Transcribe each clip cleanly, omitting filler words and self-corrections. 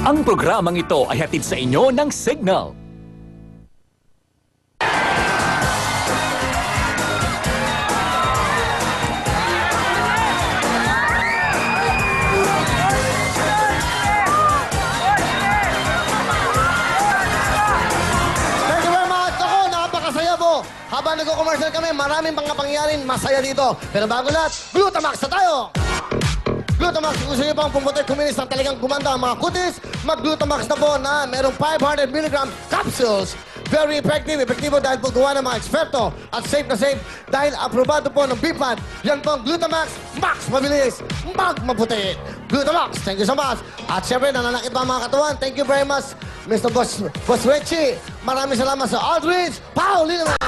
Ang programang ito ay hatid sa inyo ng Signal. Habang nag-commercial kami, maraming mga pangyayaring masaya dito. Pero bago lahat, Glutamax na tayo! Glutamax, kung gusto nyo pang pumuti, kuminis ng talagang gumanda ang mga kutis, mag-Glutamax na po na merong 500 mg capsules. Very effective. Epektibo dahil po gawa ng mga eksperto. At safe na safe dahil aprobado po ng BIPAD. Yan po ang Glutamax Max Mabilis, Maputi. Glutamax, thank you so much. At syempre, nananakit pa ang mga katawan. Thank you very much, Mr. Boss Richie. Maraming salamat sa Aldridge. Paulina!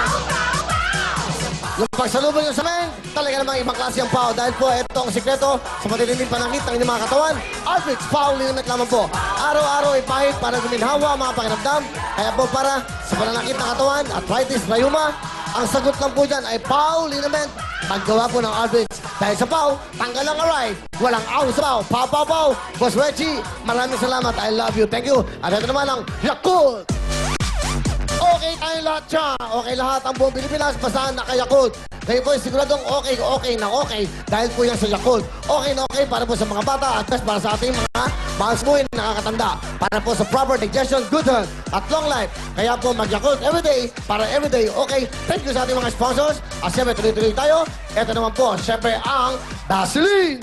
Yung pagsalubong nyo sa amin, talaga namang ibang klase ang pao. Dahil po, ito ang sikreto sa matitinding panangkit ng inyong mga katawan. Aldridge, Paulina lamang po. Araw-araw ay pahit para guminhawa ang mga pakiramdam. Kaya po para sa pananakit ng katawan, arthritis, rayuma, ang sagot lang po dyan ay Paulina. Paggawa po ng Aldridge. Dahil sa pao, tanggal ang aray. Walang aw sa pao. Pao, pao, pao. Boss Reggie, maraming salamat. I love you. Thank you. At ito naman ang Yakult. Okay tayong lahat siya. Okay lahat ang buong Pilipinas. Basta naka-Yakult. Kayo po siguradong okay na okay. Dahil po yan sa Yakult. Okay na okay para po sa mga bata at para sa ating mga mahal na nakakatanda. Para po sa proper digestion, good health at long life. Kaya po mag-Yakult everyday para everyday okay. Thank you sa ating mga sponsors. At siyempre tuloy-tuloy tayo. Ito naman po siyempre ang Vaseline.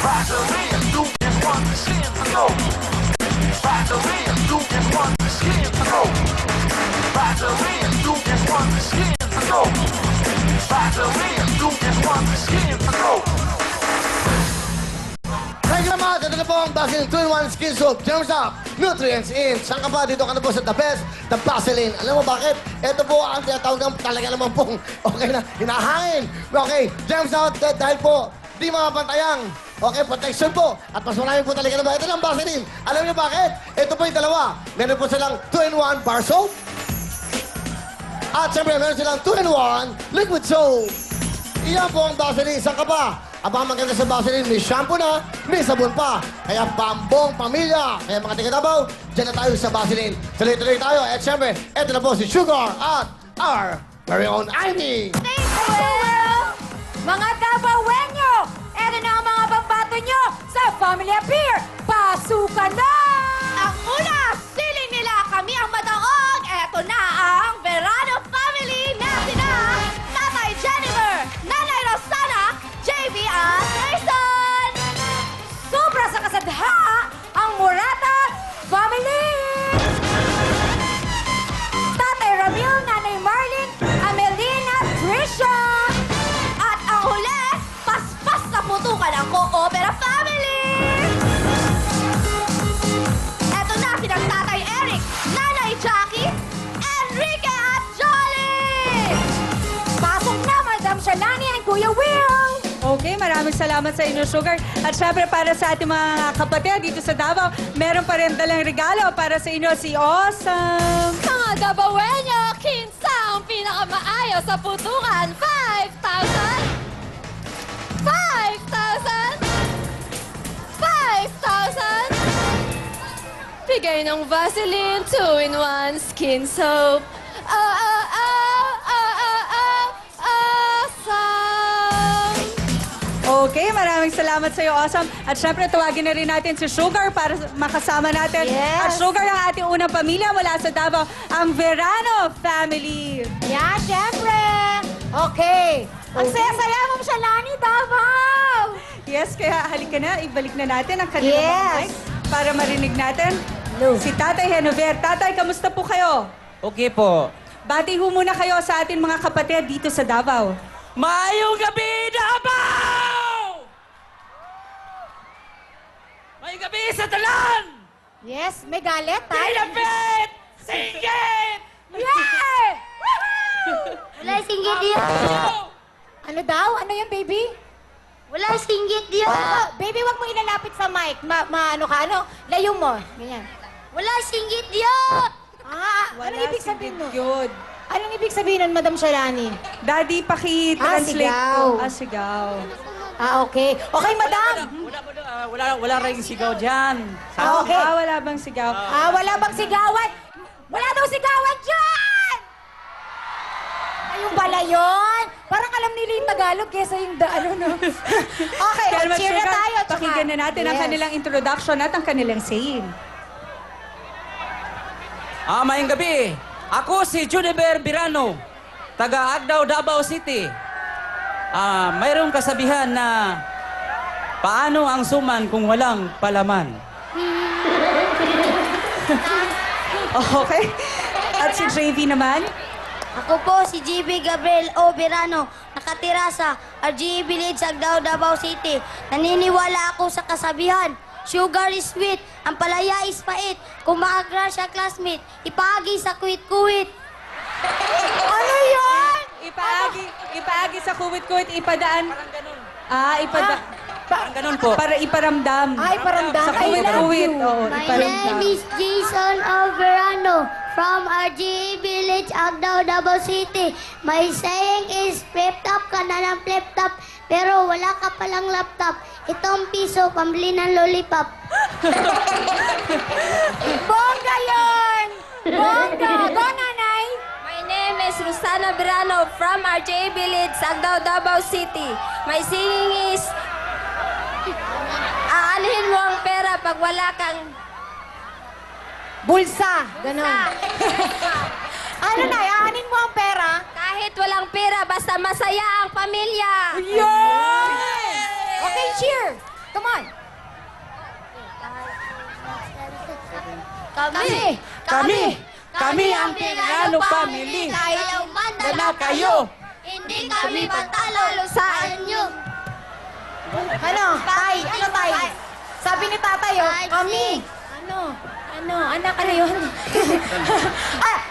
Vaseline, you just want the skin to go. Vaseline, you just want the skin to go. Vaseline, you just want the skin to go. Vaseline, you just want the skin to go. Thank you naman. Ito na po ang Vaseline 2-in-1 Skin Soap. Germs up, nutrients in. Saan ka pa? Dito ka na po sa the best, the Vaseline. Alam mo bakit? Ito po ang tinatawag ng talaga naman pong okay na, hinahangin. Okay, germs out dahil po di mapapantayang. Okay, protection po. At mas marami po talaga naman. Ito lang Vaseline. Alam niyo bakit? Ito po yung dalawa. Meron po silang 2-in-1 bar soap. At siyempre, meron silang 2-in-1 liquid soap. Iyan po ang Vaseline. Saan ka pa? Abang maganda sa Vaseline, may shampoo na, may sabon pa. Kaya pambong pamilya. Kaya mga taga-Davao, dyan na tayo sa Vaseline. Tuloy-tuloy tayo. At siyempre, ito na po si Sugar at our very own Amy. Thank you, Will! Mga Davaoenyo, eto na ang mga pambato nyo sa Family Appear. Pasukan na! Ang una, siling nila kami ang mataong. Eto na ang Verano Family na sina Tatay Jennifer, Nanay Rosana, JV at Grayson. Sobra sa kasadha, ang Murata Family! Tatay Ramil, Nanay Marlin, Amelina, Trisha. At ang huli, paspas sa putukan ang Co-Opera Family. Eto na sinang Tatay Eric, Nanay Jackie, Enrique at Jolly. Pasok na, Madam Shalani and Kuya Will! Okay, maraming salamat sa inyo, Sugar. At syempre, para sa ating mga kapatid dito sa Davao, meron pa rin dalang regalo para sa inyo si Awesome. Mga Davaoenyo, kinsa ang pinakamaayos sa putukan? 5,000? 5,000? 5,000? Bigay ng Vaseline 2-in-1 Skin Soap. Awesome! Okay, maraming salamat sa iyo, Awesome. At syempre, tawagin na rin natin si Sugar para makasama natin. Yes. At Sugar, ang ating unang pamilya mula sa Davao, ang Verano Family. Yan, syempre! Okay. Ang saya-saya mo, Shalani, Davao! Yes, kaya halika na, ibalik na natin ang kanilang Yes. mga mic para marinig natin si Tatay Henover. Tatay, kamusta po kayo? Okay po. Bati ho muna kayo sa ating mga kapatid dito sa Davao. Maayong gabi, Davao! Maayong gabi sa talan! Yes, may galit, ha? Dilapit! Singgit! Yeah! Wala singgit diyan. Ano daw? Ano yan, baby? Wala singgit diyan. Baby, wag mo ilalapit sa mic. Ano ka, ano? Layo mo. Ganyan. Wala singgit diyan. Ano ibig sabihin mo? Good. Anong ibig sabihin nun, Madam Shalani? Daddy, paki-translate sigaw. po. Sigaw. Okay. Okay, Madam. Wala rin sigaw dyan. Okay. Wala bang sigaw? Wala bang sigawan? Wala daw sigawan dyan! Ayun pala yun. Parang alam nila yung Tagalog kesa yung no? Okay, Kaya cheer na Sugar, tayo. tsaka- pakinggan na natin ang Yes. kanilang introduction at ang kanilang saying. Mayang gabi. Ako si Juniper Birano, taga Agdao, Davao City. Mayroong kasabihan na paano ang suman kung walang palaman? Okay. At si JV naman? Ako po si GB Gabriel O. Verano, nakatira sa RGE Village, Agdao, Davao City. Naniniwala ako sa kasabihan, sugar is sweet, ang palaya is pait. Kung makagrass sa classmate, ipahagi sa kuwit-kuwit. Ano yun? Ipaagi sa kuwit-kuwit, ipadaan. Parang ganun. Parang ganun po. Para iparamdam. Ay, paramdam. Sa I love kuwit-kuwit. you. Oo, My iparamdam. name is Jason O. Verano from RGE Village, Agdao, Davao City. My saying is, flip-top ka na ng flip-top, pero wala ka palang laptop. Itong piso, pambili ng lollipop. Bongga yun! Bongga! Go, nanay! My name is Rosana Verano from RJ Village, Agdao, Davao City. My singing is, aanhin mo ang pera pag wala kang Bulsa! Ganon. Ano, nay? Aanin mo ang pera? kahit walang pera, basta masaya ang pamilya. Okay, cheer! Come on! Kami ang Verano family. Ayaw man Dala kayo. Hindi kami patalo sa inyo. Ano? Tay! Ano, tay? Sabi ni tatay, kami! Anak, ano yun?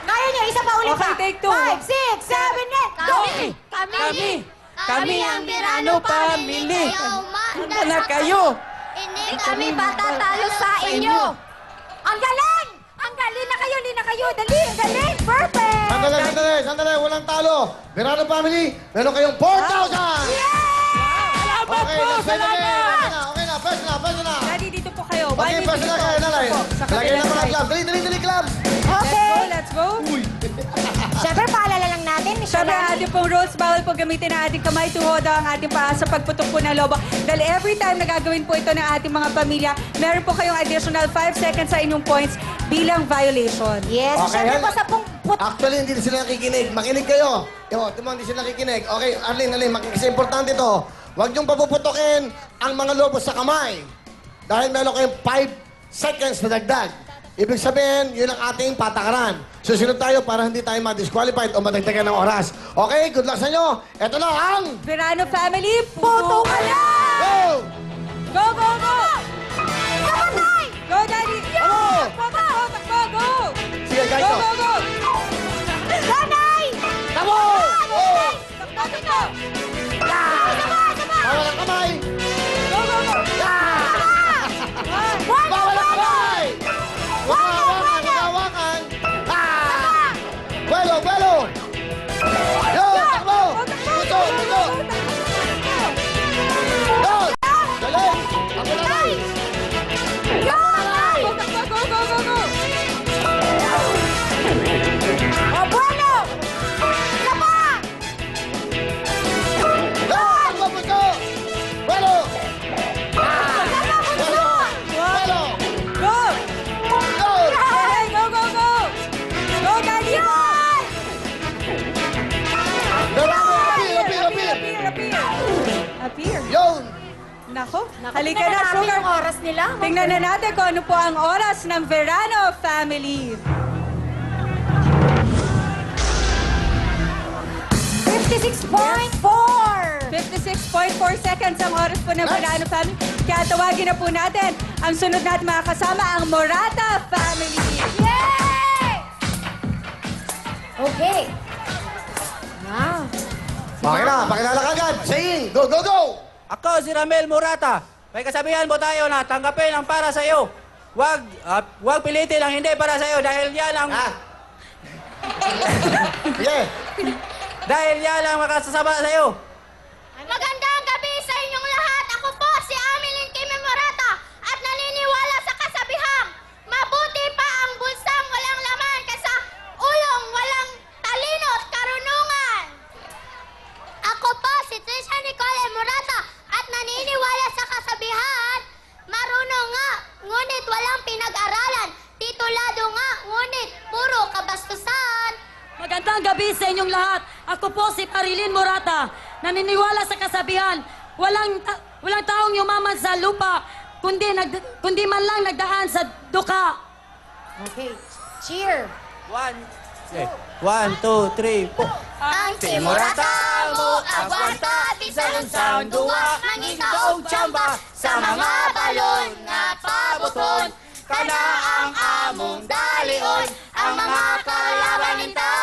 Kaya niyo, isa pa ulit Okay, pa. take two. 5, 6, 7, 8, go! Kami ang Verano family. Ayaw man Dala kayo. Hindi Kami patatalo sa inyo. Ang galing! Ang galing na kayo, dali, ang galing, perfect! Sandali, walang talo. Verano family, meron kayong 4,000! Okay, next question na. Okay na, first na. Daddy, dito po kayo. Okay, first na kayo, nanay. Sa Lagay na kabilang mga side. club. Dali, club. Okay! Let's go. Siyempre, paalala lang natin, Miss Sabi ang Shalani. ating pong rules, bawal po gamitin ang ating kamay, tuhod ang ating paa sa pagputok po ng lobo. Dahil every time na gagawin po ito ng ating mga pamilya, meron po kayong additional 5 seconds sa inyong points bilang violation. Yes, Okay, siyempre Hel. po sa pong Actually, hindi sila nakikinig. Makinig kayo. Timo, hindi sila nakikinig. Okay, Arlene, kasi importante ito. Huwag niyong papuputokin ang mga lobo sa kamay. Dahil meron kayong 5 seconds na dagdag. Ibig sabihin, yun ang ating patakaran. Susunod tayo para hindi tayo ma-disqualified o madagdagan ng oras. Okay, good luck sa inyo. Ito na ang... Verano family, puto ka na! Go! Go, go, go! Kapatay! Go, Daddy! Ano? Takbo, go! Sige, Go, guys. go, go! Ganay! Tamo! Oh! Takbo, takbo! Bawal ang kamay! Go, go, go! Bawal ang kamay! Huwag hawakan! Ah! Buelo! Yo! Takbo! Dito! Go! Dali! Ako na lang! Go, go, go, go, go! O, bueno! Isa pa! Go! Takbo, puso! Buelo! Buelo! Buelo! Go! Go! Hey, go, go, go! Go, Daddy! Appear. Yun! Nako, halika Tingnan na, natin Sugar. yung oras nila. Tingnan na natin kung ano po ang oras ng Verano family. 56.4! 56.4 seconds ang oras po ng Verano family. Kaya tawagin na po natin ang sunod natin mga kasama, ang Morata family. Yay! Okay. Wow. Okay na, pakilala ka agad. Saying, go, go, go! Ako si Ramel Murata. May kasabihan po tayo na tanggapin ang para sa iyo. Huwag pilitin ang hindi para sa iyo dahil yan ang Ah, Sige. Dahil yan lang makasasama sa'yo. Magandang gabi sa inyong lahat. Ako po si Ameline Kimi Morata at naniniwala sa kasabihang mabuti pa ang bulsang walang laman kaysa ulong walang talino at karunungan. Ako po si Trisha Nicole Morata at naniniwala sa kasabihan marunong nga, ngunit walang pinag-aralan. Titulado nga, ngunit puro kabastusan. Magandang gabi sa inyong lahat. Ako po si Marilyn Morata. Naniniwala sa kasabihan, walang taong yumaman sa lupa, kundi man lang nagdaan sa duka. Okay. Cheer. 1, 2, 3, 4. Ang timurata mo, agwanta, bisan sound duwa, mangitaw tsamba, sa mga balon nga pabuton, kana ang among dalion, ang mga kalaban ninta